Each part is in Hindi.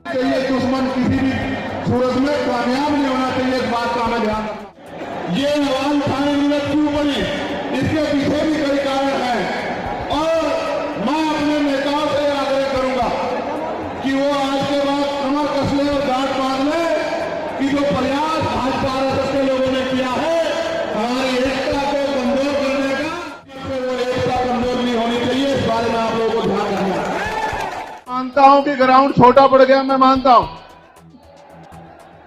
चाहिए दुश्मन किसी भी सूरत में कामयाब नहीं होना चाहिए, इस बात का हमें ध्यान रखना। ये आवाज उठाने की जरूरत क्यों पड़ी, इसके पीछे भी कई कारण हैं और मैं अपने नेताओं से आग्रह करूंगा कि वो आज के बाद कमर कस ले और गांठ बांध ले कि जो प्रयास भाजपा आरएसएस के लोगों ने किया है हमारी एकता को कमजोर करने का, वो एकता कमजोर नहीं होनी चाहिए। इस बारे में आप लोगों को ध्यान रखना है। मानता हूं कि ग्राउंड छोटा पड़ गया, मैं मानता हूं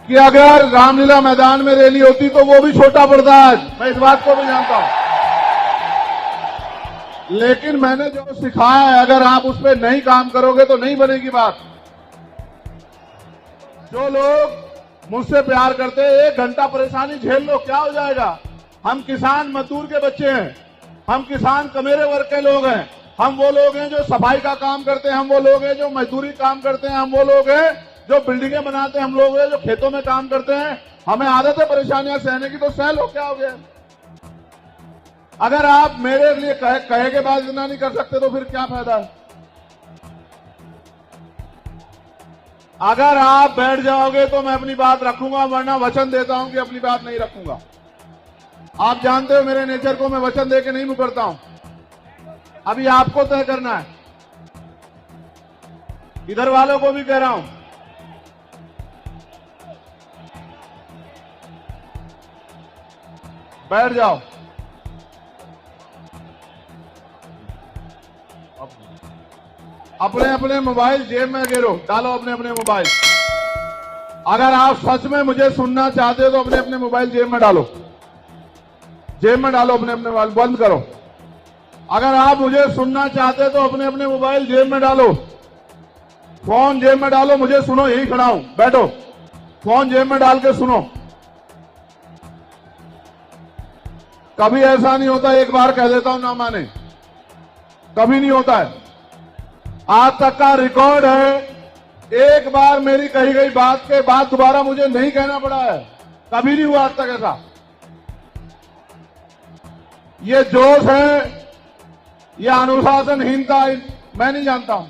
कि अगर रामलीला मैदान में रैली होती तो वो भी छोटा पड़ता है, मैं इस बात को भी जानता हूं। लेकिन मैंने जो सिखाया है अगर आप उस पर नहीं काम करोगे तो नहीं बनेगी बात। जो लोग मुझसे प्यार करते हैं, 1 घंटा परेशानी झेल लो, क्या हो जाएगा। हम किसान मजदूर के बच्चे हैं, हम किसान कमेरे वर्ग के लोग हैं, हम वो लोग हैं जो सफाई का काम करते हैं, हम वो लोग हैं जो मजदूरी काम करते हैं, हम वो लोग हैं जो बिल्डिंगें बनाते हैं, हम लोग हैं जो खेतों में काम करते हैं। हमें आदत है परेशानियां सहने की, तो सह लो, क्या हो गया। अगर आप मेरे लिए कहे के बाद इतना नहीं कर सकते तो फिर क्या फायदा है। अगर आप बैठ जाओगे तो मैं अपनी बात रखूंगा, वरना वचन देता हूं कि अपनी बात नहीं रखूंगा। आप जानते हो मेरे नेचर को, मैं वचन दे के नहीं मुकरता हूं। अभी आपको तय करना है, इधर वालों को भी कह रहा हूं, बैठ जाओ। अपने अपने मोबाइल जेब में गिरो, डालो अपने अपने मोबाइल। अगर आप सच में मुझे सुनना चाहते हो तो अपने अपने मोबाइल जेब में डालो, जेब में डालो, अपने अपने मोबाइल बंद करो। अगर आप मुझे सुनना चाहते तो अपने अपने मोबाइल जेब में डालो, फोन जेब में डालो, मुझे सुनो, यही खड़ा हूं, बैठो, फोन जेब में डाल के सुनो। कभी ऐसा नहीं होता एक बार कह देता हूं ना माने, कभी नहीं होता है। आज तक का रिकॉर्ड है, एक बार मेरी कही गई बात के बाद दोबारा मुझे नहीं कहना पड़ा है, कभी नहीं हुआ आज तक ऐसा। ये जोश है, यह अनुशासनहीनता मैं नहीं जानता हूं।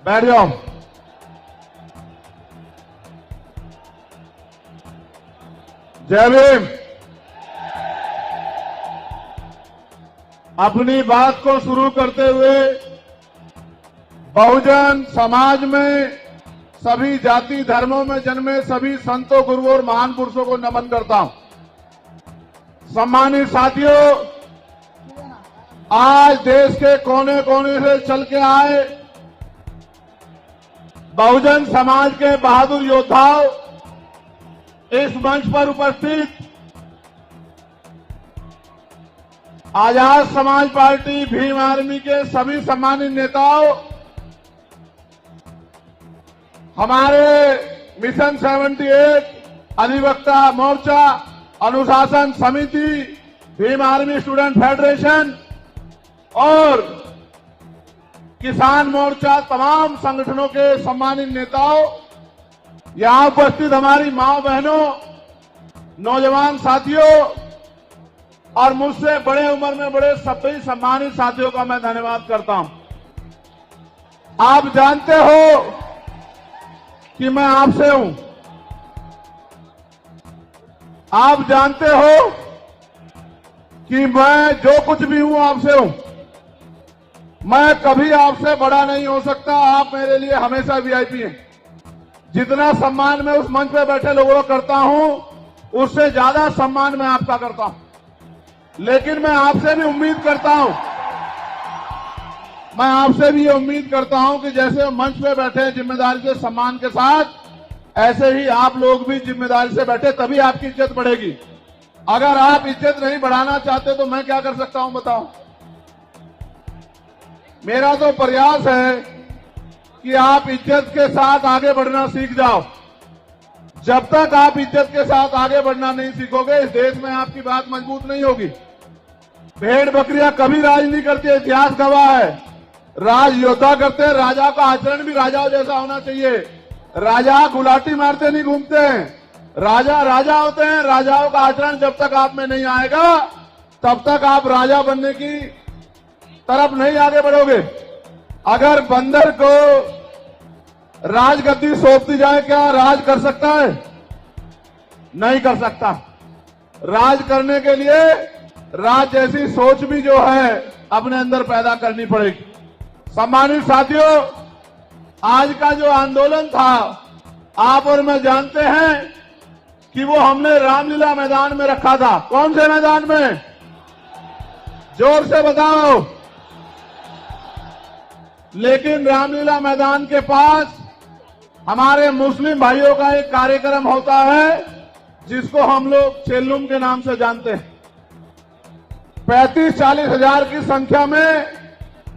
बैठ जाओ। जय भीम। अपनी बात को शुरू करते हुए बहुजन समाज में सभी जाति धर्मों में जन्मे सभी संतों, गुरुओं और महान पुरुषों को नमन करता हूं। सम्मानित साथियों, आज देश के कोने कोने से चल के आए बहुजन समाज के बहादुर योद्धाओं, इस मंच पर उपस्थित आजाद समाज पार्टी भीम आर्मी के सभी सम्मानित नेताओं, हमारे मिशन 78 अधिवक्ता मोर्चा, अनुशासन समिति, भीम आर्मी स्टूडेंट फेडरेशन और किसान मोर्चा, तमाम संगठनों के सम्मानित नेताओं, यहां उपस्थित हमारी मां बहनों, नौजवान साथियों और मुझसे बड़े उम्र में बड़े सभी सम्मानित साथियों का मैं धन्यवाद करता हूं। आप जानते हो कि मैं आपसे हूं, आप जानते हो कि मैं जो कुछ भी हूं आपसे हूं। मैं कभी आपसे बड़ा नहीं हो सकता, आप मेरे लिए हमेशा वीआईपी हैं। जितना सम्मान मैं उस मंच पे बैठे लोगों को करता हूं, उससे ज्यादा सम्मान मैं आपका करता हूं। लेकिन मैं आपसे भी उम्मीद करता हूं, मैं आपसे भी ये उम्मीद करता हूं कि जैसे मंच पे बैठे जिम्मेदारी से सम्मान के साथ, ऐसे ही आप लोग भी जिम्मेदारी से बैठे, तभी आपकी इज्जत बढ़ेगी। अगर आप इज्जत नहीं बढ़ाना चाहते तो मैं क्या कर सकता हूं बताओ। मेरा तो प्रयास है कि आप इज्जत के साथ आगे बढ़ना सीख जाओ। जब तक आप इज्जत के साथ आगे बढ़ना नहीं सीखोगे, इस देश में आपकी बात मजबूत नहीं होगी। भेड़ बकरियां कभी राज नहीं करती, इतिहास गवाह है। राज योद्धा करते हैं। राजा का आचरण भी राजाओं जैसा होना चाहिए। राजा गुलाटी मारते नहीं घूमते हैं। राजा राजा होते हैं। राजाओं का आचरण जब तक आप में नहीं आएगा, तब तक आप राजा बनने की तरफ नहीं आगे बढ़ोगे। अगर बंदर को राजगद्दी सौंप दी जाए, क्या राज कर सकता है? नहीं कर सकता। राज करने के लिए राज जैसी सोच भी जो है अपने अंदर पैदा करनी पड़ेगी। सम्मानित साथियों, आज का जो आंदोलन था, आप और मैं जानते हैं कि वो हमने रामलीला मैदान में रखा था। कौन से मैदान में? जोर से बताओ। लेकिन रामलीला मैदान के पास हमारे मुस्लिम भाइयों का एक कार्यक्रम होता है जिसको हम लोग चेल्लुम के नाम से जानते हैं। 35-40 हजार की संख्या में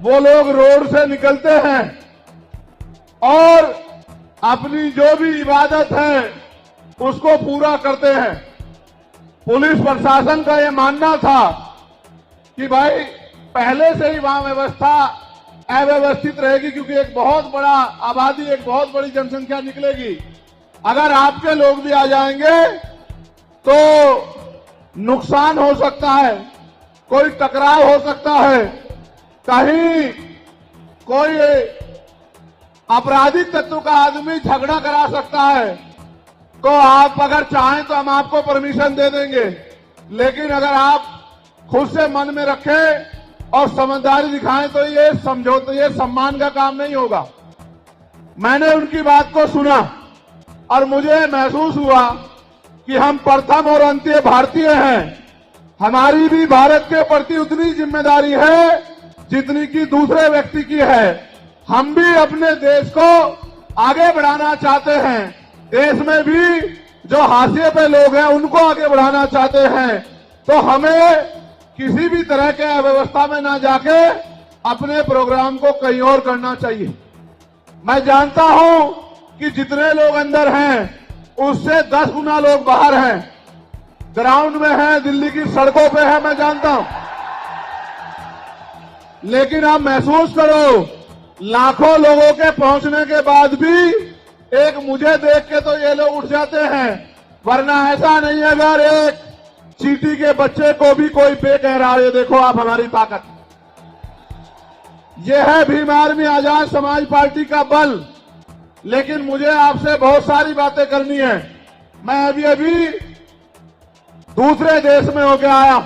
वो लोग रोड से निकलते हैं और अपनी जो भी इबादत है उसको पूरा करते हैं। पुलिस प्रशासन का ये मानना था कि भाई पहले से ही वहां व्यवस्था अव्यवस्थित रहेगी, क्योंकि एक बहुत बड़ा आबादी, एक बहुत बड़ी जनसंख्या निकलेगी। अगर आपके लोग भी आ जाएंगे तो नुकसान हो सकता है, कोई टकराव हो सकता है, कहीं कोई आपराधिक तत्व का आदमी झगड़ा करा सकता है। तो आप अगर चाहें तो हम आपको परमिशन दे देंगे, लेकिन अगर आप खुद से मन में रखें और समझदारी दिखाएं तो ये समझौते, ये सम्मान का काम नहीं होगा। मैंने उनकी बात को सुना और मुझे महसूस हुआ कि हम प्रथम और अंत्य भारतीय हैं। हमारी भी भारत के प्रति उतनी जिम्मेदारी है जितनी कि दूसरे व्यक्ति की है। हम भी अपने देश को आगे बढ़ाना चाहते हैं। देश में भी जो हाशिए पे लोग हैं उनको आगे बढ़ाना चाहते हैं। तो हमें किसी भी तरह के अव्यवस्था में ना जाके अपने प्रोग्राम को कहीं और करना चाहिए। मैं जानता हूं कि जितने लोग अंदर हैं उससे 10 गुना लोग बाहर हैं, ग्राउंड में हैं, दिल्ली की सड़कों पे हैं, मैं जानता हूं। लेकिन आप महसूस करो, लाखों लोगों के पहुंचने के बाद भी एक मुझे देख के तो ये लोग उठ जाते हैं, वरना ऐसा नहीं है। अगर एक चींटी के बच्चे को भी कोई बे कह रहा है, ये देखो आप हमारी ताकत। ये है भीम आर्मी आजाद समाज पार्टी का बल। लेकिन मुझे आपसे बहुत सारी बातें करनी है। मैं अभी दूसरे देश में होके आया।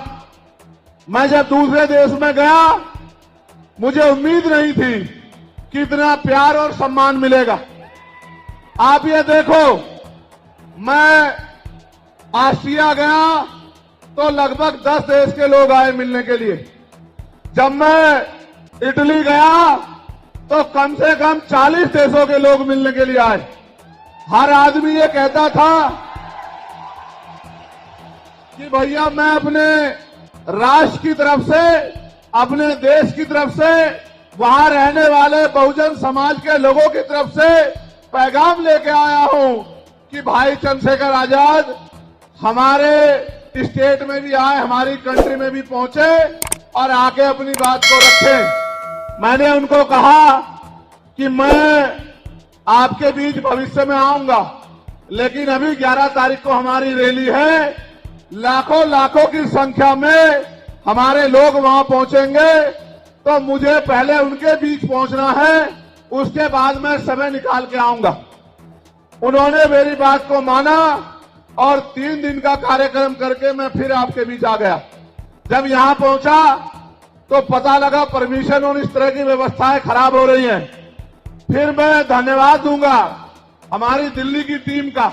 मैं जब दूसरे देश में गया, मुझे उम्मीद नहीं थी कि इतना प्यार और सम्मान मिलेगा। आप ये देखो, मैं ऑस्ट्रिया गया तो लगभग 10 देश के लोग आए मिलने के लिए। जब मैं इटली गया तो कम से कम 40 देशों के लोग मिलने के लिए आए। हर आदमी ये कहता था कि भैया मैं अपने राष्ट्र की तरफ से, अपने देश की तरफ से, वहां रहने वाले बहुजन समाज के लोगों की तरफ से पैगाम लेके आया हूं कि भाई चंद्रशेखर आजाद हमारे स्टेट में भी आए, हमारी कंट्री में भी पहुंचे और आके अपनी बात को रखें। मैंने उनको कहा कि मैं आपके बीच भविष्य में आऊंगा, लेकिन अभी 11 तारीख को हमारी रैली है। लाखों लाखों की संख्या में हमारे लोग वहां पहुंचेंगे, तो मुझे पहले उनके बीच पहुंचना है, उसके बाद मैं समय निकाल के आऊंगा। उन्होंने मेरी बात को माना और 3 दिन का कार्यक्रम करके मैं फिर आपके बीच आ गया। जब यहां पहुंचा तो पता लगा परमिशन और इस तरह की व्यवस्थाएं खराब हो रही हैं। फिर मैं धन्यवाद दूंगा हमारी दिल्ली की टीम का,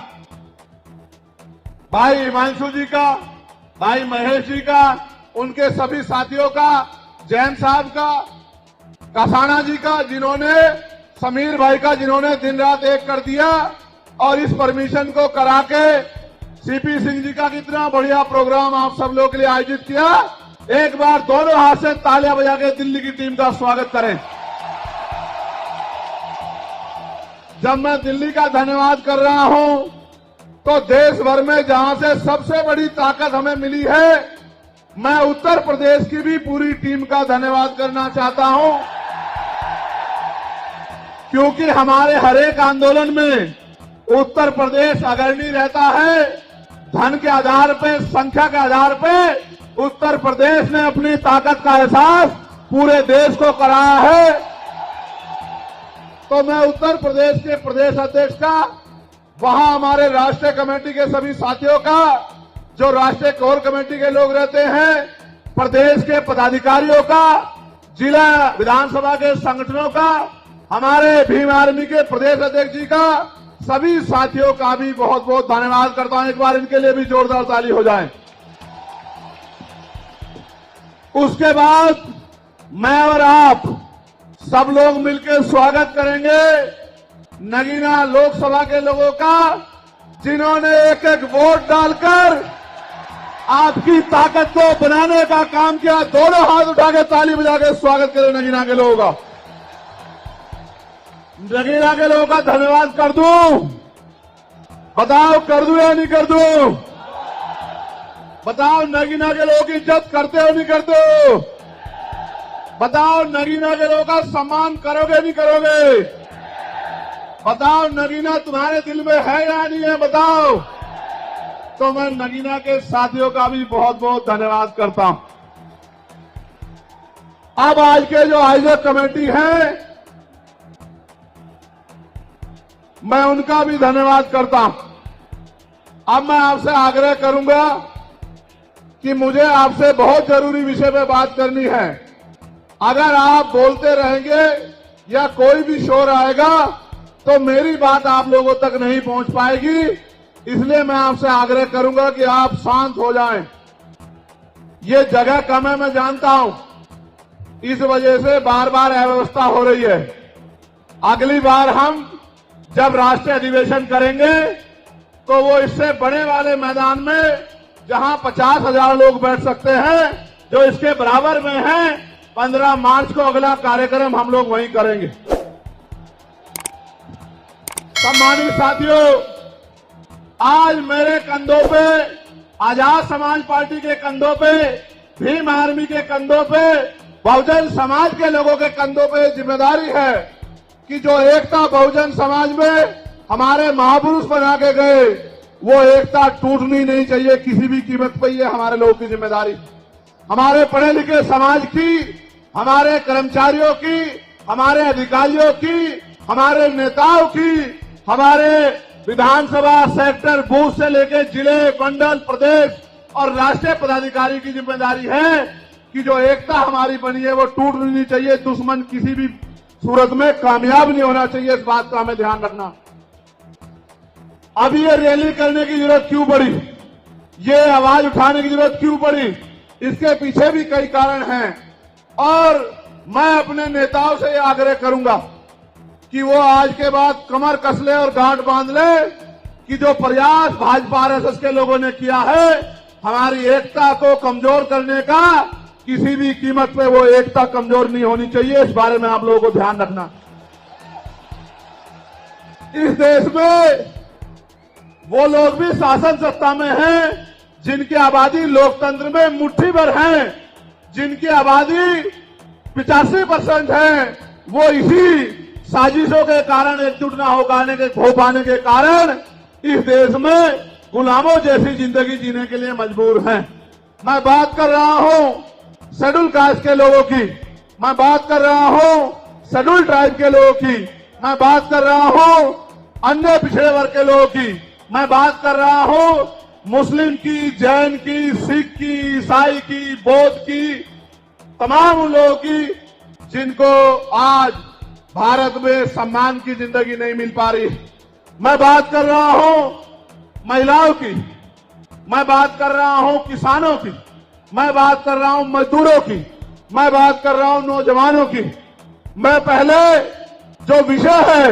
भाई हिमांशु जी का, भाई महेश जी का, उनके सभी साथियों का, जैन साहब का, कसाना जी का, जिन्होंने, समीर भाई का, जिन्होंने दिन रात एक कर दिया और इस परमिशन को करा के, सीपी सिंह जी का कितना बढ़िया प्रोग्राम आप सब लोगों के लिए आयोजित किया। एक बार दोनों हाथ से तालियां बजा के दिल्ली की टीम का स्वागत करें। जब मैं दिल्ली का धन्यवाद कर रहा हूं तो देश भर में जहां से सबसे बड़ी ताकत हमें मिली है, मैं उत्तर प्रदेश की भी पूरी टीम का धन्यवाद करना चाहता हूं, क्योंकि हमारे हर एक आंदोलन में उत्तर प्रदेश अग्रणी रहता है। धन के आधार पे, संख्या के आधार पे उत्तर प्रदेश ने अपनी ताकत का एहसास पूरे देश को कराया है। तो मैं उत्तर प्रदेश के प्रदेश अध्यक्ष का, वहां हमारे राष्ट्रीय कमेटी के सभी साथियों का, जो राष्ट्रीय कोर कमेटी के लोग रहते हैं, प्रदेश के पदाधिकारियों का, जिला विधानसभा के संगठनों का, हमारे भीम आर्मी के प्रदेश अध्यक्ष जी का, सभी साथियों का भी बहुत बहुत धन्यवाद करता हूं। एक बार इनके लिए भी जोरदार ताली हो जाए। उसके बाद मैं और आप सब लोग मिलकर स्वागत करेंगे नगीना लोकसभा के लोगों का, जिन्होंने एक एक वोट डालकर आपकी ताकत को बनाने का काम किया। दोनों हाथ उठा के ताली बजा के स्वागत करें नगीना के लोगों का। नगीना के लोगों का धन्यवाद कर दूं? बताओ, कर दूं या नहीं कर दूं? बताओ, नगीना के लोगों की इज्जत करते हो नहीं करते हो? बताओ, नगीना के लोगों का सम्मान करोगे नहीं करोगे? बताओ, नगीना तुम्हारे दिल में है या नहीं है? बताओ। तो मैं नगीना के साथियों का भी बहुत बहुत धन्यवाद करता हूं। अब आज के जो आयोजक कमेटी है, मैं उनका भी धन्यवाद करता हूं। अब मैं आपसे आग्रह करूंगा कि मुझे आपसे बहुत जरूरी विषय पे बात करनी है। अगर आप बोलते रहेंगे या कोई भी शोर आएगा तो मेरी बात आप लोगों तक नहीं पहुंच पाएगी, इसलिए मैं आपसे आग्रह करूंगा कि आप शांत हो जाएं। ये जगह कम है, मैं जानता हूं, इस वजह से बार बार अव्यवस्था हो रही है। अगली बार हम जब राष्ट्रीय अधिवेशन करेंगे तो वो इससे बड़े वाले मैदान में, जहां 50,000 लोग बैठ सकते हैं, जो इसके बराबर में है, 15 मार्च को अगला कार्यक्रम हम लोग वहीं करेंगे। सम्मानित साथियों, आज मेरे कंधों पे, आजाद समाज पार्टी के कंधों पे, भीम आर्मी के कंधों पे, बहुजन समाज के लोगों के कंधों पे जिम्मेदारी है कि जो एकता बहुजन समाज में हमारे महापुरुष बना के गए, वो एकता टूटनी नहीं चाहिए किसी भी कीमत पर। ये हमारे लोगों की जिम्मेदारी, हमारे पढ़े लिखे समाज की, हमारे कर्मचारियों की, हमारे अधिकारियों की, हमारे नेताओं की, हमारे विधानसभा सेक्टर बूथ से लेकर जिले, मंडल, प्रदेश और राष्ट्रीय पदाधिकारी की जिम्मेदारी है कि जो एकता हमारी बनी है वो टूटनी नहीं चाहिए। दुश्मन किसी भी सूरत में कामयाब नहीं होना चाहिए, इस बात का हमें ध्यान रखना। अब ये रैली करने की जरूरत क्यों पड़ी, ये आवाज उठाने की जरूरत क्यों पड़ी, इसके पीछे भी कई कारण हैं। और मैं अपने नेताओं से ये आग्रह करूंगा कि वो आज के बाद कमर कस ले और गांठ बांध ले कि जो प्रयास भाजपा आरएसएस के लोगों ने किया है हमारी एकता को कमजोर करने का, किसी भी कीमत पे वो एकता कमजोर नहीं होनी चाहिए। इस बारे में आप लोगों को ध्यान रखना। इस देश में वो लोग भी शासन सत्ता में हैं जिनकी आबादी लोकतंत्र में मुट्ठी भर है, जिनकी आबादी 85% है, वो इसी साजिशों के कारण, एकजुट न हो पाने के कारण इस देश में गुलामों जैसी जिंदगी जीने के लिए मजबूर हैं। मैं बात कर रहा हूं शेड्यूल कास्ट के लोगों की, मैं बात कर रहा हूं शेड्यूल ट्राइब के लोगों की, मैं बात कर रहा हूं अन्य पिछड़े वर्ग के लोगों की, मैं बात कर रहा हूं मुस्लिम की, जैन की, सिख की, ईसाई की, बौद्ध की, तमाम लोगों की जिनको आज भारत में सम्मान की जिंदगी नहीं मिल पा रही। मैं बात कर रहा हूं महिलाओं की, मैं बात कर रहा हूं किसानों की, मैं बात कर रहा हूं मजदूरों की, मैं बात कर रहा हूं नौजवानों की। मैं पहले जो विषय है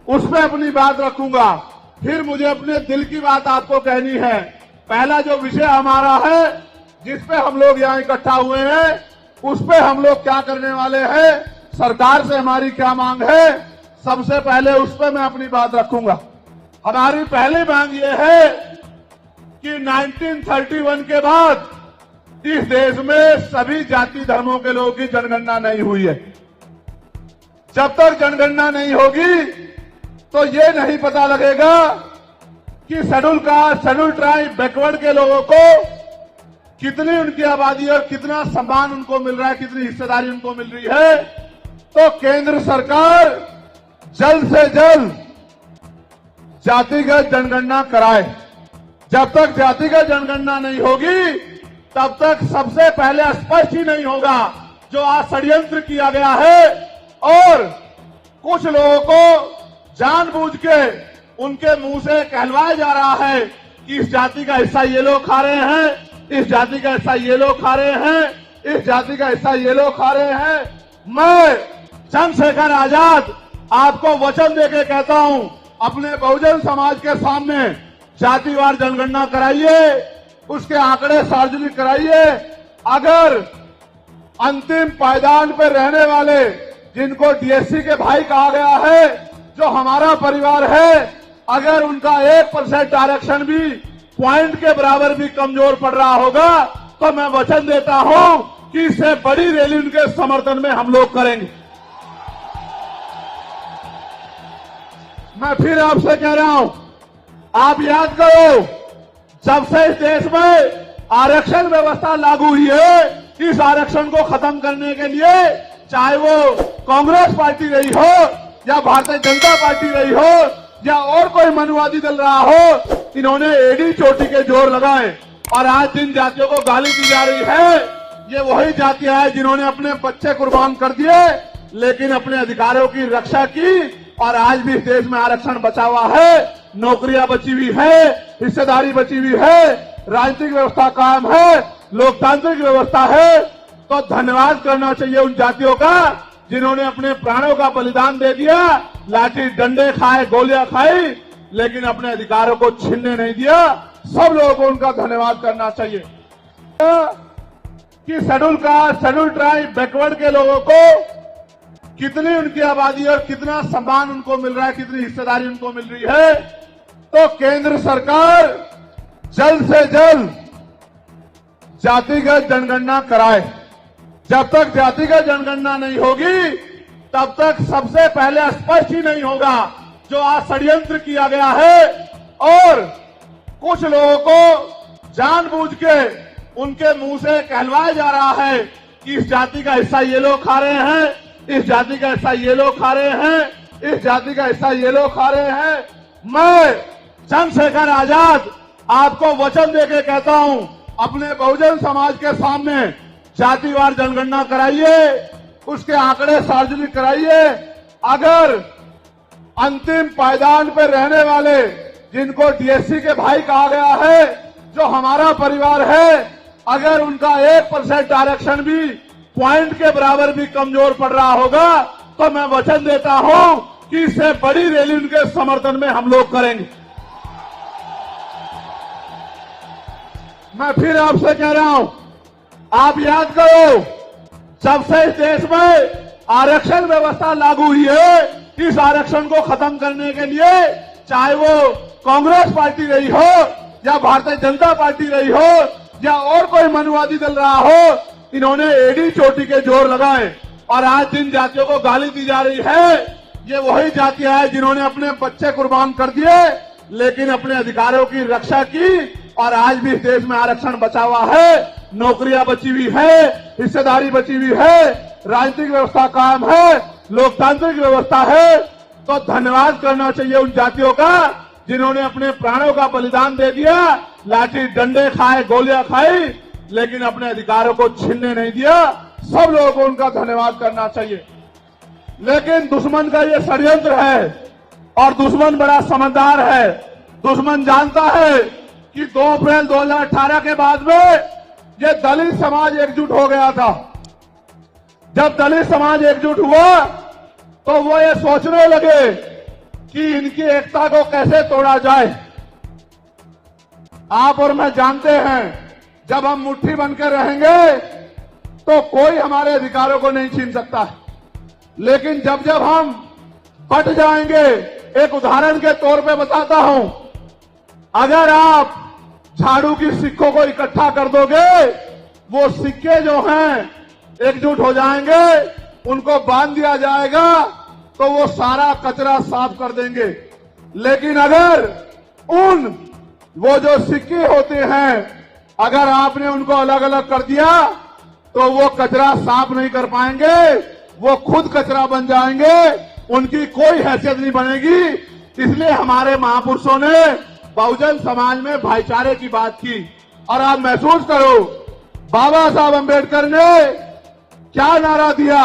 उस पर अपनी बात रखूंगा, फिर मुझे अपने दिल की बात आपको कहनी है। पहला जो विषय हमारा है, जिस पे हम लोग यहाँ इकट्ठा हुए हैं, उस पे हम लोग क्या करने वाले हैं, सरकार से हमारी क्या मांग है, सबसे पहले उस पे मैं अपनी बात रखूंगा। हमारी पहली मांग यह है कि 1931 के बाद इस देश में सभी जाति धर्मों के लोगों की जनगणना नहीं हुई है। जब तक जनगणना नहीं होगी तो ये नहीं पता लगेगा कि schedule caste, schedule tribe, backward के लोगों को कितनी उनकी आबादी और कितना सम्मान उनको मिल रहा है, कितनी हिस्सेदारी उनको मिल रही है। तो केंद्र सरकार जल्द से जल्द जातिगत जनगणना कराए। जब तक जातिगत जनगणना नहीं होगी तब तक सबसे पहले स्पष्ट ही नहीं होगा जो आज षड्यंत्र किया गया है और कुछ लोगों को जानबूझ के उनके मुंह से कहलवाया जा रहा है कि इस जाति का हिस्सा ये लोग खा रहे हैं, इस जाति का हिस्सा ये लोग खा रहे हैं, इस जाति का हिस्सा ये लोग खा रहे हैं। मैं चंद्रशेखर आजाद आपको वचन देके कहता हूं, अपने बहुजन समाज के सामने जातिवार जनगणना कराइए, उसके आंकड़े सार्वजनिक कराइए। अगर अंतिम पायदान पर रहने वाले जिनको डीएससी के भाई कहा गया है, जो हमारा परिवार है, अगर उनका 1% आरक्षण भी पॉइंट के बराबर भी कमजोर पड़ रहा होगा तो मैं वचन देता हूं कि इससे बड़ी रैली उनके समर्थन में हम लोग करेंगे। मैं फिर आपसे कह रहा हूं, आप याद करो, जब से इस देश में आरक्षण व्यवस्था लागू हुई है, इस आरक्षण को खत्म करने के लिए चाहे वो कांग्रेस पार्टी रही हो या भारतीय जनता पार्टी रही हो या और कोई मनुवादी दल रहा हो, इन्होंने एड़ी चोटी के जोर लगाए। और आज जिन जातियों को गाली दी जा रही है, ये वही जातियां हैं जिन्होंने अपने बच्चे कुर्बान कर दिए लेकिन अपने अधिकारों की रक्षा की और आज भी इस देश में आरक्षण बचा हुआ है, नौकरियां बची हुई है, हिस्सेदारी बची हुई है, राजनीतिक व्यवस्था कायम है, लोकतांत्रिक व्यवस्था है। तो धन्यवाद करना चाहिए उन जातियों का जिन्होंने अपने प्राणों का बलिदान दे दिया, लाठी डंडे खाए, गोलियां खाई, लेकिन अपने अधिकारों को छीनने नहीं दिया। सब लोगों को उनका धन्यवाद करना चाहिए कि schedule caste, schedule tribe, backward के लोगों को कितनी उनकी आबादी और कितना सम्मान उनको मिल रहा है, कितनी हिस्सेदारी उनको मिल रही है। तो केंद्र सरकार जल्द से जल्द जातिगत जनगणना कराए। जब तक जातिगत जनगणना नहीं होगी तब तक सबसे पहले स्पष्ट ही नहीं होगा जो आज षड्यंत्र किया गया है और कुछ लोगों को जानबूझ के उनके मुंह से कहलवाया जा रहा है कि इस जाति का हिस्सा ये लोग खा रहे हैं, इस जाति का हिस्सा ये लोग खा रहे हैं, इस जाति का हिस्सा ये लोग खा रहे हैं। मैं चंद्रशेखर आजाद आपको वचन देके कहता हूं, अपने बहुजन समाज के सामने जातिवार जनगणना कराइए, उसके आंकड़े सार्वजनिक कराइए। अगर अंतिम पायदान पर रहने वाले जिनको डीएससी के भाई कहा गया है, जो हमारा परिवार है, अगर उनका 1% आरक्षण भी पॉइंट के बराबर भी कमजोर पड़ रहा होगा तो मैं वचन देता हूं कि इससे बड़ी रैली उनके समर्थन में हम लोग करेंगे। मैं फिर आपसे कह रहा हूं, आप याद करो, जब से इस देश में आरक्षण व्यवस्था लागू हुई है, इस आरक्षण को खत्म करने के लिए चाहे वो कांग्रेस पार्टी रही हो या भारतीय जनता पार्टी रही हो या और कोई मनुवादी दल रहा हो, इन्होंने एड़ी चोटी के जोर लगाए। और आज जिन जातियों को गाली दी जा रही है, ये वही जातियां हैं जिन्होंने अपने बच्चे कुर्बान कर दिए लेकिन अपने अधिकारों की रक्षा की और आज भी इस देश में आरक्षण बचा हुआ है, नौकरियां बची हुई है, हिस्सेदारी बची हुई है, राजनीतिक व्यवस्था कायम है, लोकतांत्रिक व्यवस्था है। तो धन्यवाद करना चाहिए उन जातियों का जिन्होंने अपने प्राणों का बलिदान दे दिया, लाठी डंडे खाए, गोलियां खाई, लेकिन अपने अधिकारों को छीनने नहीं दिया। सब लोगों को उनका धन्यवाद करना चाहिए। लेकिन दुश्मन का ये षड्यंत्र है और दुश्मन बड़ा समझदार है। दुश्मन जानता है कि 2 अप्रैल 2018 के बाद में ये दलित समाज एकजुट हो गया था। जब दलित समाज एकजुट हुआ तो वो ये सोचने लगे कि इनकी एकता को कैसे तोड़ा जाए। आप और मैं जानते हैं, जब हम मुट्ठी बनकर रहेंगे तो कोई हमारे अधिकारों को नहीं छीन सकता है, लेकिन जब जब हम बट जाएंगे, एक उदाहरण के तौर पे बताता हूं। अगर आप झाड़ू की सिक्कों को इकट्ठा कर दोगे, वो सिक्के जो हैं एकजुट हो जाएंगे, उनको बांध दिया जाएगा तो वो सारा कचरा साफ कर देंगे। लेकिन अगर वो जो सिक्के होते हैं, अगर आपने उनको अलग अलग कर दिया तो वो कचरा साफ नहीं कर पाएंगे, वो खुद कचरा बन जाएंगे, उनकी कोई हैसियत नहीं बनेगी। इसलिए हमारे महापुरुषों ने बहुजन समाज में भाईचारे की बात की। और आप महसूस करो, बाबा साहब अंबेडकर ने क्या नारा दिया?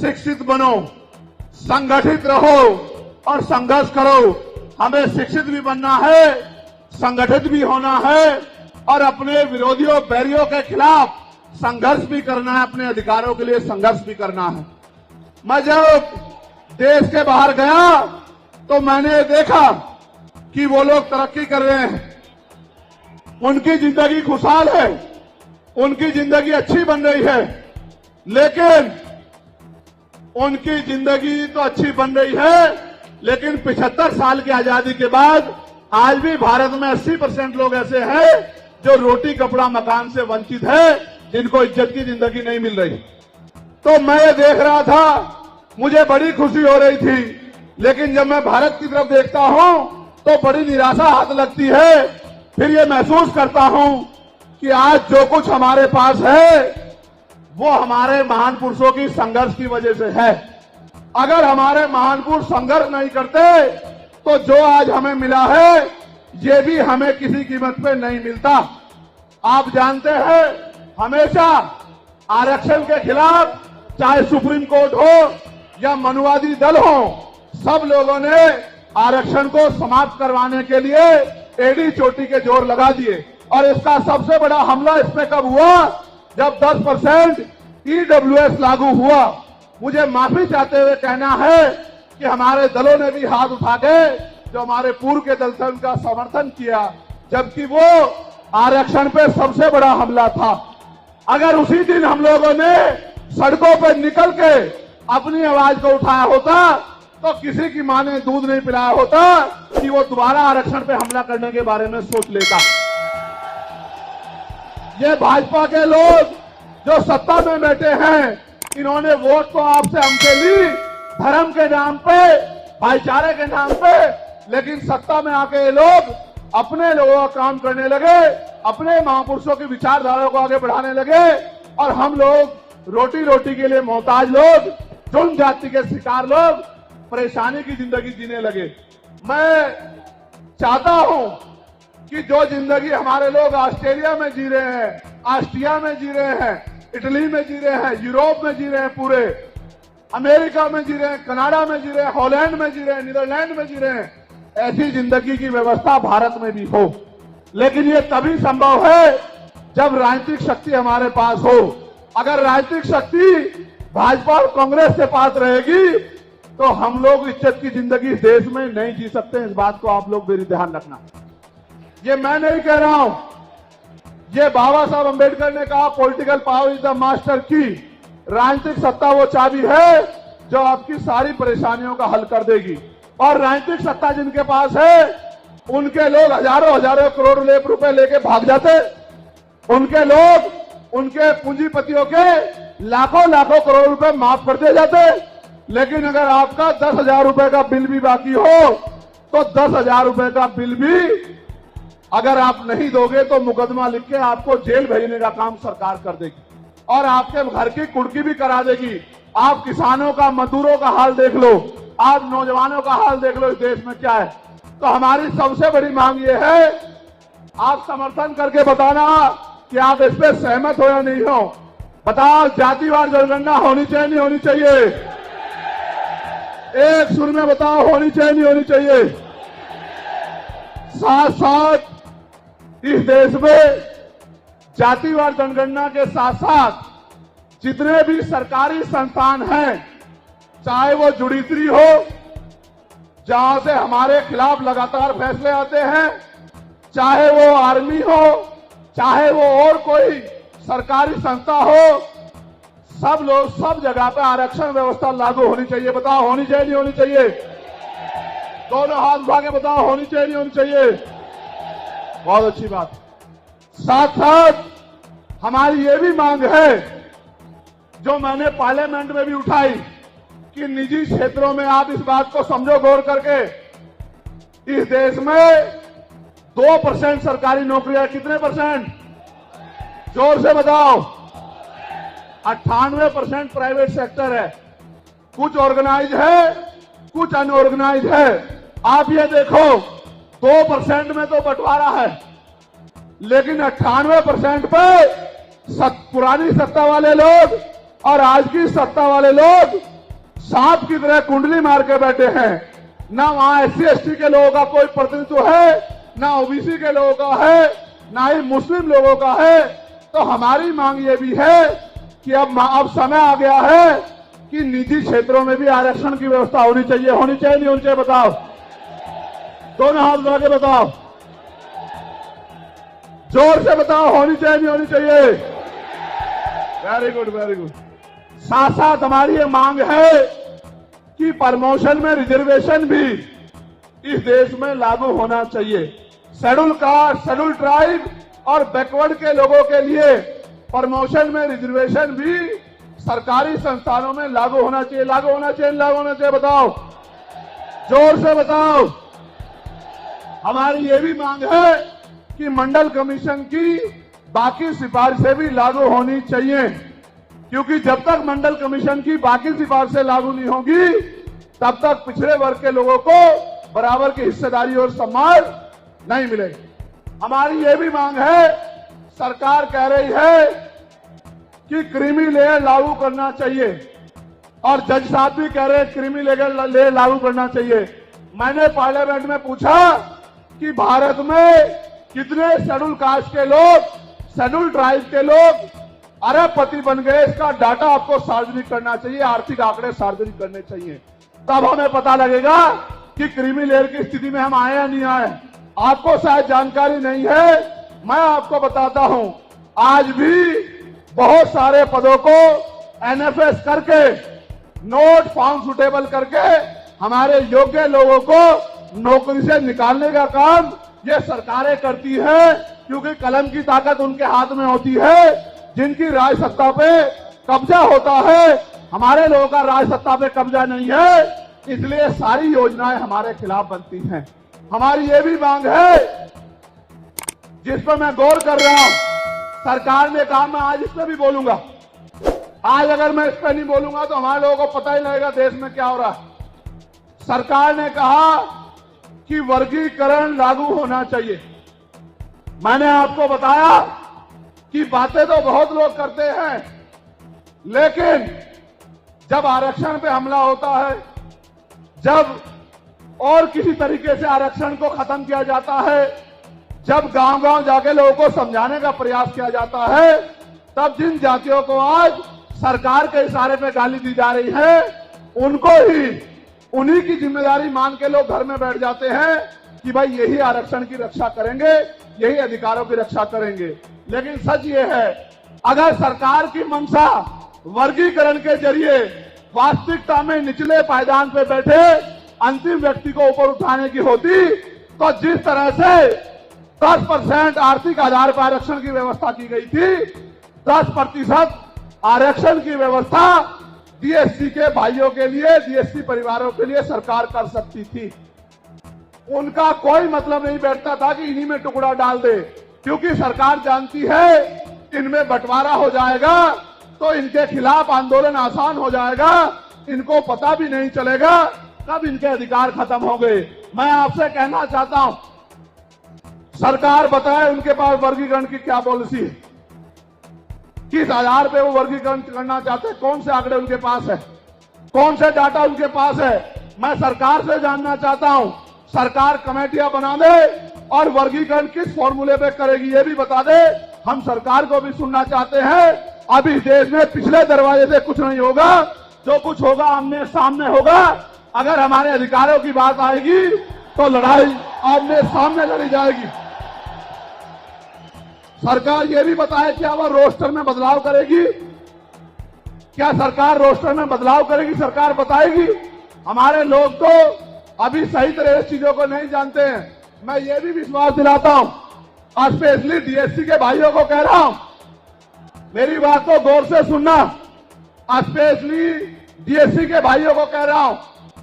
शिक्षित बनो, संगठित रहो और संघर्ष करो। हमें शिक्षित भी बनना है, संगठित भी होना है और अपने विरोधियों बैरियों के खिलाफ संघर्ष भी करना है, अपने अधिकारों के लिए संघर्ष भी करना है। मैं जब देश के बाहर गया तो मैंने देखा कि वो लोग तरक्की कर रहे हैं, उनकी जिंदगी खुशहाल है, उनकी जिंदगी अच्छी बन रही है। लेकिन उनकी जिंदगी तो अच्छी बन रही है, लेकिन 75 साल की आजादी के बाद आज भी भारत में 80% लोग ऐसे हैं जो रोटी कपड़ा मकान से वंचित है, जिनको इज्जत की जिंदगी नहीं मिल रही। तो मैं ये देख रहा था, मुझे बड़ी खुशी हो रही थी। लेकिन जब मैं भारत की तरफ देखता हूं तो बड़ी निराशा हाथ लगती है। फिर ये महसूस करता हूं कि आज जो कुछ हमारे पास है वो हमारे महान पुरुषों की संघर्ष की वजह से है। अगर हमारे महान पुरुष संघर्ष नहीं करते तो जो आज हमें मिला है ये भी हमें किसी कीमत पे नहीं मिलता। आप जानते हैं, हमेशा आरक्षण के खिलाफ चाहे सुप्रीम कोर्ट हो या मनुवादी दल हो, सब लोगों ने आरक्षण को समाप्त करवाने के लिए एड़ी चोटी के जोर लगा दिए। और इसका सबसे बड़ा हमला इसमें कब हुआ? जब 10% EWS लागू हुआ। मुझे माफी चाहते हुए कहना है कि हमारे दलों ने भी हाथ उठा के जो हमारे पूर्व के दल थे उनका समर्थन किया, जबकि वो आरक्षण पे सबसे बड़ा हमला था। अगर उसी दिन हम लोगों ने सड़कों पर निकल के अपनी आवाज को उठाया होता तो किसी की मां ने दूध नहीं पिलाया होता कि वो दोबारा आरक्षण पे हमला करने के बारे में सोच लेता। ये भाजपा के लोग जो सत्ता में बैठे हैं, इन्होंने वोट तो आपसे हमसे ली धर्म के नाम पे, भाईचारे के नाम पे, लेकिन सत्ता में आके ये लोग अपने लोगों का काम करने लगे, अपने महापुरुषों की विचारधारा को आगे बढ़ाने लगे और हम लोग रोटी रोटी के लिए मोहताज लोग, जुल्म जाति के शिकार लोग परेशानी की जिंदगी जीने लगे। मैं चाहता हूं कि जो जिंदगी हमारे लोग ऑस्ट्रेलिया में जी रहे हैं, ऑस्ट्रिया में जी रहे हैं, इटली में जी रहे हैं, यूरोप में जी रहे हैं, पूरे अमेरिका में जी रहे हैं, कनाडा में जी रहे हैं, हॉलैंड में जी रहे हैं, नीदरलैंड में जी रहे हैं, ऐसी जिंदगी की व्यवस्था भारत में भी हो। लेकिन ये तभी संभव है जब राजनीतिक शक्ति हमारे पास हो। अगर राजनीतिक शक्ति भाजपा और कांग्रेस के पास रहेगी तो हम लोग इज्जत की जिंदगी देश में नहीं जी सकते। इस बात को आप लोग मेरी ध्यान रखना। ये मैं नहीं कह रहा हूं, ये बाबा साहब अंबेडकर ने कहा, political power is the master की। राजनीतिक सत्ता वो चाबी है जो आपकी सारी परेशानियों का हल कर देगी। और राजनीतिक सत्ता जिनके पास है उनके लोग हजारों हजारों करोड़ रुपए लेके भाग जाते, उनके लोग उनके पूंजीपतियों के लाखों लाखों करोड़ रुपए माफ कर दिए जाते। लेकिन अगर आपका 10,000 रुपए का बिल भी बाकी हो तो 10,000 रुपए का बिल भी अगर आप नहीं दोगे तो मुकदमा लिख के आपको जेल भेजने का काम सरकार कर देगी और आपके घर की कुर्की भी करा देगी। आप किसानों का, मजदूरों का हाल देख लो, आप नौजवानों का हाल देख लो, इस देश में क्या है। तो हमारी सबसे बड़ी मांग ये है, आप समर्थन करके बताना कि आप इस पे सहमत हो या नहीं हो। बताओ, जातिवार जनगणना होनी चाहिए नहीं होनी चाहिए? एक सुर में बताओ, होनी चाहिए नहीं होनी चाहिए? साथ साथ इस देश में जातिवार जनगणना के साथ साथ जितने भी सरकारी संस्थान हैं, चाहे वो जुडिशरी हो जहां से हमारे खिलाफ लगातार फैसले आते हैं, चाहे वो आर्मी हो, चाहे वो और कोई सरकारी संस्था हो, सब लोग सब जगह पे आरक्षण व्यवस्था लागू होनी चाहिए। बताओ, होनी चाहिए नहीं होनी चाहिए? दोनों हाथ उठा के बताओ, होनी चाहिए नहीं होनी चाहिए? बहुत अच्छी बात। साथ साथ हमारी ये भी मांग है, जो मैंने पार्लियामेंट में भी उठाई, कि निजी क्षेत्रों में आप इस बात को समझो गौर करके, इस देश में 2% सरकारी नौकरियां, कितने परसेंट? जोर से बताओ। 98% प्राइवेट सेक्टर है। कुछ ऑर्गेनाइज है, कुछ अनऑर्गेनाइज है। आप ये देखो, 2% में तो बंटवारा है, लेकिन 98% पे पुरानी सत्ता वाले लोग और आज की सत्ता वाले लोग सांप की तरह कुंडली मार के बैठे हैं। ना वहां SC ST के लोगों का कोई प्रतिनिधित्व है, ना OBC के लोगों का है, ना ही मुस्लिम लोगों का है। तो हमारी मांग ये भी है कि अब समय आ गया है कि निजी क्षेत्रों में भी आरक्षण की व्यवस्था होनी चाहिए नहीं होनी चाहिए? बताओ, दोनों हाथ उठा के बताओ, जोर से बताओ, होनी चाहिए नहीं होनी चाहिए? Very good, very good. साथ साथ हमारी ये मांग है कि प्रमोशन में रिजर्वेशन भी इस देश में लागू होना चाहिए। शेड्यूल कास्ट, शेड्यूल ट्राइब और बैकवर्ड के लोगों के लिए प्रमोशन में रिजर्वेशन भी सरकारी संस्थानों में लागू होना चाहिए। लागू होना चाहिए? बताओ, जोर से बताओ। हमारी ये भी मांग है कि मंडल कमीशन की बाकी सिफारिशें भी लागू होनी चाहिए, क्योंकि जब तक मंडल कमीशन की बाकी सिफारिशें लागू नहीं होगी, तब तक पिछड़े वर्ग के लोगों को बराबर की हिस्सेदारी और सम्मान नहीं मिलेगी। हमारी ये भी मांग है, सरकार कह रही है कि क्रीमी लेयर लागू करना चाहिए, और जज साहब भी कह रहे हैं क्रीमी लेयर लागू करना चाहिए। मैंने पार्लियामेंट में पूछा कि भारत में कितने शेड्यूल कास्ट के लोग, शेड्यूल ट्राइब के लोग अरबपति बन गए, इसका डाटा आपको सार्वजनिक करना चाहिए, आर्थिक आंकड़े सार्वजनिक करने चाहिए, तब हमें पता लगेगा कि क्रीमी लेयर की स्थिति में हम आए या नहीं आए। आपको शायद जानकारी नहीं है, मैं आपको बताता हूं, आज भी बहुत सारे पदों को NFS करके, नोट फाउंड सुटेबल करके हमारे योग्य लोगों को नौकरी से निकालने का काम ये सरकारें करती है, क्योंकि कलम की ताकत उनके हाथ में होती है। जिनकी राज सत्ता पे कब्जा होता है, हमारे लोगों का राज सत्ता पे कब्जा नहीं है, इसलिए सारी योजनाएं हमारे खिलाफ बनती हैं। हमारी ये भी मांग है, जिस पर मैं गौर कर रहा हूं, सरकार ने कहा, मैं आज इस पर भी बोलूंगा। आज अगर मैं इस पर नहीं बोलूंगा तो हमारे लोगों को पता ही लगेगा देश में क्या हो रहा है। सरकार ने कहा कि वर्गीकरण लागू होना चाहिए। मैंने आपको बताया कि बातें तो बहुत लोग करते हैं, लेकिन जब आरक्षण पे हमला होता है, जब और किसी तरीके से आरक्षण को खत्म किया जाता है, जब गांव-गांव जाके लोगों को समझाने का प्रयास किया जाता है, तब जिन जातियों को आज सरकार के इशारे पे गाली दी जा रही है, उनको ही उन्हीं की जिम्मेदारी मान के लोग घर में बैठ जाते हैं कि भाई यही आरक्षण की रक्षा करेंगे, यही अधिकारों की रक्षा करेंगे। लेकिन सच ये है, अगर सरकार की मंशा वर्गीकरण के जरिए वास्तविकता में निचले पायदान पे बैठे अंतिम व्यक्ति को ऊपर उठाने की होती, तो जिस तरह से 10% आर्थिक आधार पर आरक्षण की व्यवस्था की गई थी, 10% आरक्षण की व्यवस्था DSC के भाइयों के लिए, DSC परिवारों के लिए सरकार कर सकती थी। उनका कोई मतलब नहीं बैठता था कि इन्हीं में टुकड़ा डाल दे, क्योंकि सरकार जानती है इनमें बंटवारा हो जाएगा तो इनके खिलाफ आंदोलन आसान हो जाएगा, इनको पता भी नहीं चलेगा कब इनके अधिकार खत्म हो गए। मैं आपसे कहना चाहता हूं, सरकार बताए उनके पास वर्गीकरण की क्या पॉलिसी है, किस आधार पे वो वर्गीकरण करना चाहते हैं, कौन से आंकड़े उनके पास है, कौन से डाटा उनके पास है। मैं सरकार से जानना चाहता हूं, सरकार कमेटियां बना दे और वर्गीकरण किस फॉर्मूले पे करेगी ये भी बता दे। हम सरकार को भी सुनना चाहते हैं। अभी देश में पिछले दरवाजे से कुछ नहीं होगा, जो कुछ होगा आमने सामने होगा। अगर हमारे अधिकारों की बात आएगी तो लड़ाई आमने सामने लड़ी जाएगी। सरकार ये भी बताए क्या वह रोस्टर में बदलाव करेगी, क्या सरकार रोस्टर में बदलाव करेगी, सरकार बताएगी। हमारे लोग तो अभी सही तरह से चीजों को नहीं जानते हैं। मैं ये भी विश्वास दिलाता हूं, स्पेशली डीएससी के भाइयों को कह रहा हूं, मेरी बात को गौर से सुनना। स्पेशली डीएससी के भाइयों को कह रहा हूं,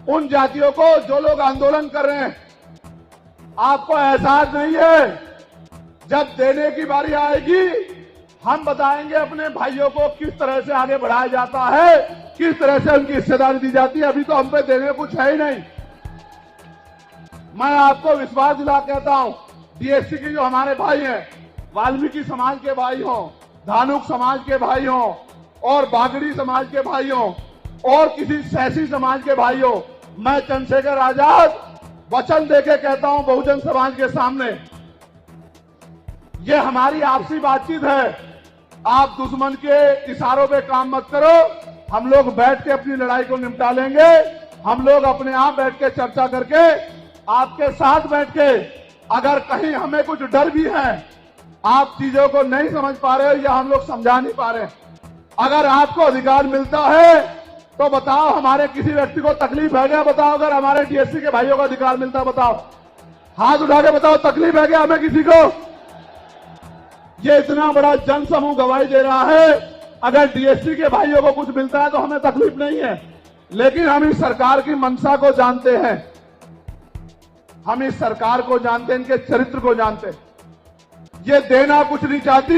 उन जातियों को जो लोग आंदोलन कर रहे हैं, आपको एहसास नहीं है, जब देने की बारी आएगी हम बताएंगे अपने भाइयों को किस तरह से आगे बढ़ाया जाता है, किस तरह से उनकी हिस्सेदारी दी जाती है। अभी तो हम पे देने कुछ है ही नहीं। मैं आपको विश्वास दिला कहता हूं, डीएससी के जो हमारे भाई हैं, वाल्मीकि समाज के भाई हों, धानुक समाज के भाई हों, और बागड़ी समाज के भाई हों, और किसी सैसी समाज के भाई हों, मैं चंद्रशेखर आजाद वचन देके कहता हूं बहुजन समाज के सामने, ये हमारी आपसी बातचीत है। आप दुश्मन के इशारों पे काम मत करो, हम लोग बैठ के अपनी लड़ाई को निपटा लेंगे। हम लोग अपने आप बैठ के चर्चा करके आपके साथ बैठ के, अगर कहीं हमें कुछ डर भी है, आप चीजों को नहीं समझ पा रहे हो या हम लोग समझा नहीं पा रहे, अगर आपको अधिकार मिलता है तो बताओ, हमारे किसी व्यक्ति को तकलीफ है क्या? बताओ, अगर हमारे डीएससी के भाइयों को अधिकार मिलता, बताओ, हाथ उठा के बताओ, तकलीफ है क्या हमें किसी को? ये इतना बड़ा जन समूह गवाही दे रहा है, अगर डीएससी के भाइयों को कुछ मिलता है तो हमें तकलीफ नहीं है। लेकिन हम इस सरकार की मंशा को जानते हैं, हम इस सरकार को जानते हैं, इनके चरित्र को जानते हैं। ये देना कुछ नहीं चाहती,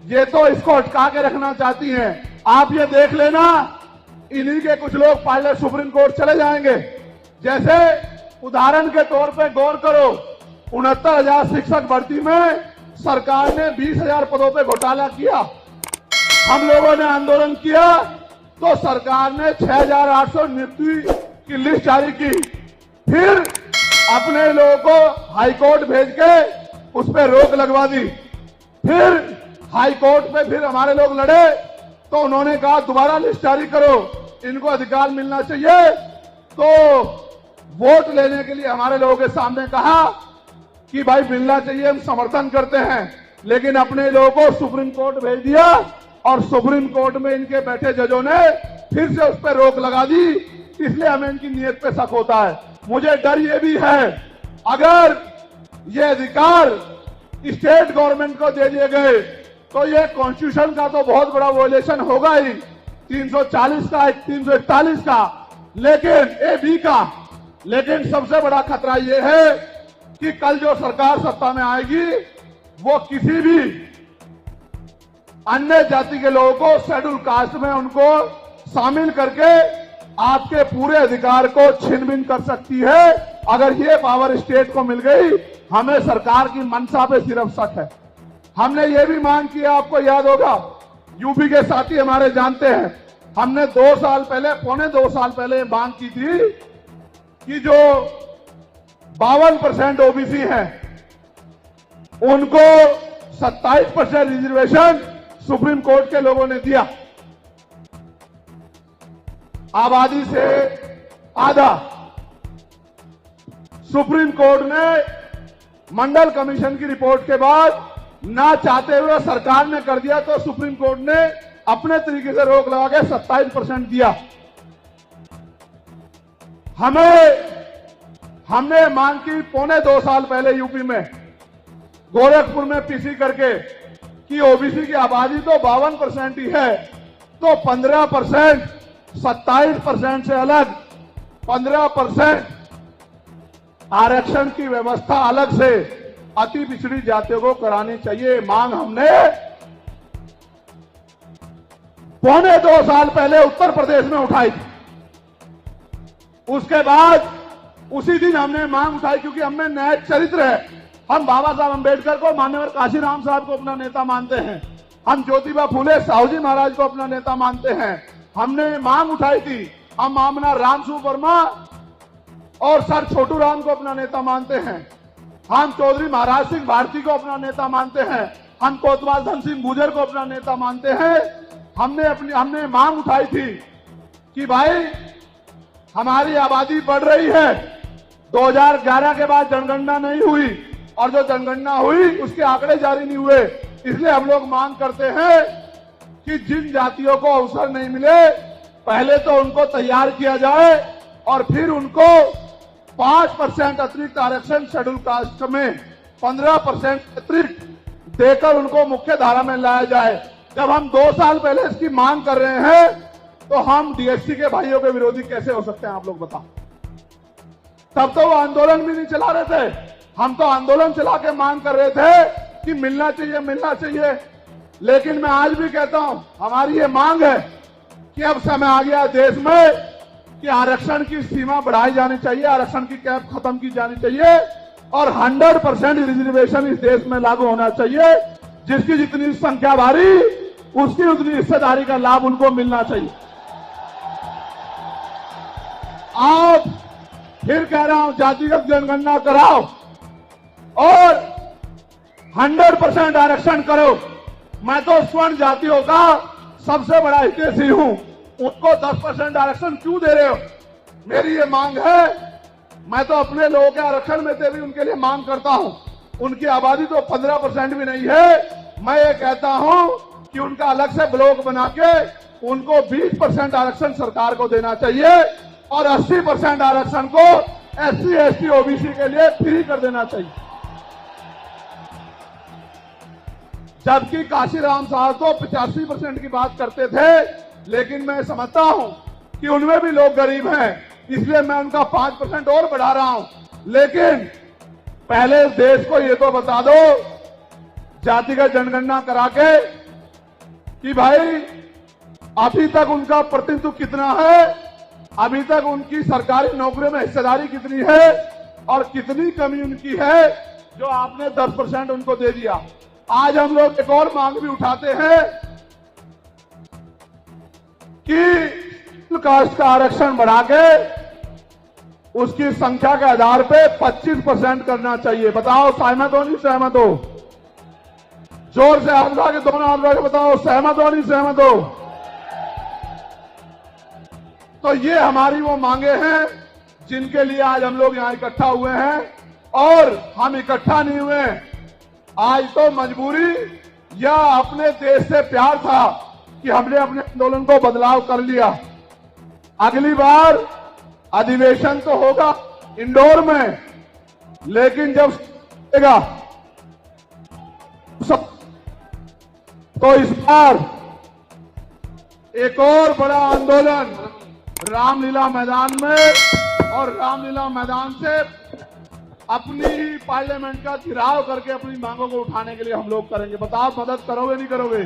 ये तो इसको अटका के रखना चाहती हैं। आप ये देख लेना, इन्हीं के कुछ लोग पायलट सुप्रीम कोर्ट चले जाएंगे। जैसे उदाहरण के तौर पे गौर करो, 69,000 शिक्षक भर्ती में सरकार ने 20,000 पदों पे घोटाला किया। हम लोगों ने आंदोलन किया तो सरकार ने 6,800 नियुक्ति की लिस्ट जारी की। फिर अपने लोगों को हाईकोर्ट भेज के उस पर रोक लगवा दी। फिर हाईकोर्ट पे फिर हमारे लोग लड़े तो उन्होंने कहा दोबारा लिस्ट जारी करो, इनको अधिकार मिलना चाहिए। तो वोट लेने के लिए हमारे लोगों के सामने कहा कि भाई मिलना चाहिए, हम समर्थन करते हैं, लेकिन अपने लोगों को सुप्रीम कोर्ट भेज दिया और सुप्रीम कोर्ट में इनके बैठे जजों ने फिर से उस पर रोक लगा दी। इसलिए हमें इनकी नीयत पे शक होता है। मुझे डर ये भी है, अगर ये अधिकार स्टेट गवर्नमेंट को दे दिए गए तो ये कॉन्स्टिट्यूशन का तो बहुत बड़ा वॉयलेशन होगा ही, 340 का, 341 का, लेकिन ए का। लेकिन सबसे बड़ा खतरा ये है कि कल जो सरकार सत्ता में आएगी वो किसी भी अन्य जाति के लोगों को शेड्यूल कास्ट में उनको शामिल करके आपके पूरे अधिकार को छिन-भिन कर सकती है। अगर ये पावर स्टेट को मिल गई, हमें सरकार की मंशा पे सिर्फ शक है। हमने ये भी मांग किया, आपको याद होगा, यूपी के साथी हमारे जानते हैं, हमने 2 साल पहले, पौने 2 साल पहले मांग की थी कि जो 52% ओबीसी हैं उनको 27% रिजर्वेशन सुप्रीम कोर्ट के लोगों ने दिया। आबादी से आधा सुप्रीम कोर्ट ने मंडल कमीशन की रिपोर्ट के बाद ना चाहते हुए सरकार ने कर दिया, तो सुप्रीम कोर्ट ने अपने तरीके से रोक लगा के 27% दिया। हमने मांग की पौने 2 साल पहले यूपी में गोरखपुर में पीसी करके कि ओबीसी की आबादी तो 52% ही है, तो 15%, 27% से अलग 15% आरक्षण की व्यवस्था अलग से अति पिछड़ी जातियों को करानी चाहिए। मांग हमने पौने 2 साल पहले उत्तर प्रदेश में उठाई थी। उसके बाद उसी दिन हमने मांग उठाई, क्योंकि हमें न्याय चरित्र है। हम बाबा साहब अम्बेडकर को, मान्यवर काशीराम साहब को अपना नेता मानते हैं, हम ज्योतिबा फूले साहू जी महाराज को अपना नेता मानते हैं। हमने मांग उठाई थी, हम मामला रामसू वर्मा और सर छोटू राम को अपना नेता मानते हैं, हम चौधरी महाराज सिंह भारती को अपना नेता मानते हैं, हम कोतवाल धन सिंह गुर्जर को अपना नेता मानते हैं। हमने मांग उठाई थी कि भाई हमारी आबादी बढ़ रही है, 2011 के बाद जनगणना नहीं हुई और जो जनगणना हुई उसके आंकड़े जारी नहीं हुए, इसलिए हम लोग मांग करते हैं कि जिन जातियों को अवसर नहीं मिले, पहले तो उनको तैयार किया जाए और फिर उनको 5% अतिरिक्त आरक्षण शेड्यूल कास्ट में 15% अतिरिक्त देकर उनको मुख्य धारा में लाया जाए। जब हम 2 साल पहले इसकी मांग कर रहे हैं तो हम डीएससी के भाइयों के विरोधी कैसे हो सकते हैं, आप लोग बताओ। तब तो वो आंदोलन भी नहीं चला रहे थे, हम तो आंदोलन चला के मांग कर रहे थे कि मिलना चाहिए मिलना चाहिए। लेकिन मैं आज भी कहता हूं, हमारी ये मांग है कि अब समय आ गया देश में कि आरक्षण की सीमा बढ़ाई जानी चाहिए, आरक्षण की कैप खत्म की जानी चाहिए और 100% रिजर्वेशन इस देश में लागू होना चाहिए। जिसकी जितनी संख्या भारी उसकी उतनी हिस्सेदारी का लाभ उनको मिलना चाहिए। आप फिर कह रहा हूं, जातिगत जनगणना कराओ और 100% आरक्षण करो। मैं तो स्वर्ण जातियों का सबसे बड़ा हितैषी हूं, उनको 10% आरक्षण क्यों दे रहे हो? मेरी ये मांग है। मैं तो अपने लोगों के आरक्षण में से भी उनके लिए मांग करता हूं। उनकी आबादी तो 15% भी नहीं है। मैं ये कहता हूं कि उनका अलग से ब्लॉक बना के उनको 20% आरक्षण सरकार को देना चाहिए और 80% आरक्षण को SC, ST, OBC के लिए फ्री कर देना चाहिए। जबकि काशीराम साहब तो 85% की बात करते थे, लेकिन मैं समझता हूं कि उनमें भी लोग गरीब हैं, इसलिए मैं उनका 5% और बढ़ा रहा हूं। लेकिन पहले देश को ये तो बता दो, जातिगत जनगणना करा के, कि भाई अभी तक उनका प्रतिनिधित्व कितना है, अभी तक उनकी सरकारी नौकरियों में हिस्सेदारी कितनी है और कितनी कमी उनकी है जो आपने 10% उनको दे दिया। आज हम लोग एक और मांग भी उठाते हैं कि कास्ट का आरक्षण बढ़ा के उसकी संख्या के आधार पे 25% करना चाहिए। बताओ सहमत हो नहीं सहमत हो? जोर से हाथ उठा के दोनों हाथ उठा के बताओ सहमत हो नहीं सहमत हो? तो ये हमारी वो मांगे हैं जिनके लिए आज हम लोग यहां इकट्ठा हुए हैं। और हम इकट्ठा नहीं हुए आज तो मजबूरी या अपने देश से प्यार था कि हमने अपने आंदोलन को बदलाव कर लिया। अगली बार अधिवेशन तो होगा इंदौर में, लेकिन जब तो इस बार एक और बड़ा आंदोलन रामलीला मैदान में, और रामलीला मैदान से अपनी ही पार्लियामेंट का घेराव करके अपनी मांगों को उठाने के लिए हम लोग करेंगे। बताओ मदद करोगे नहीं करोगे?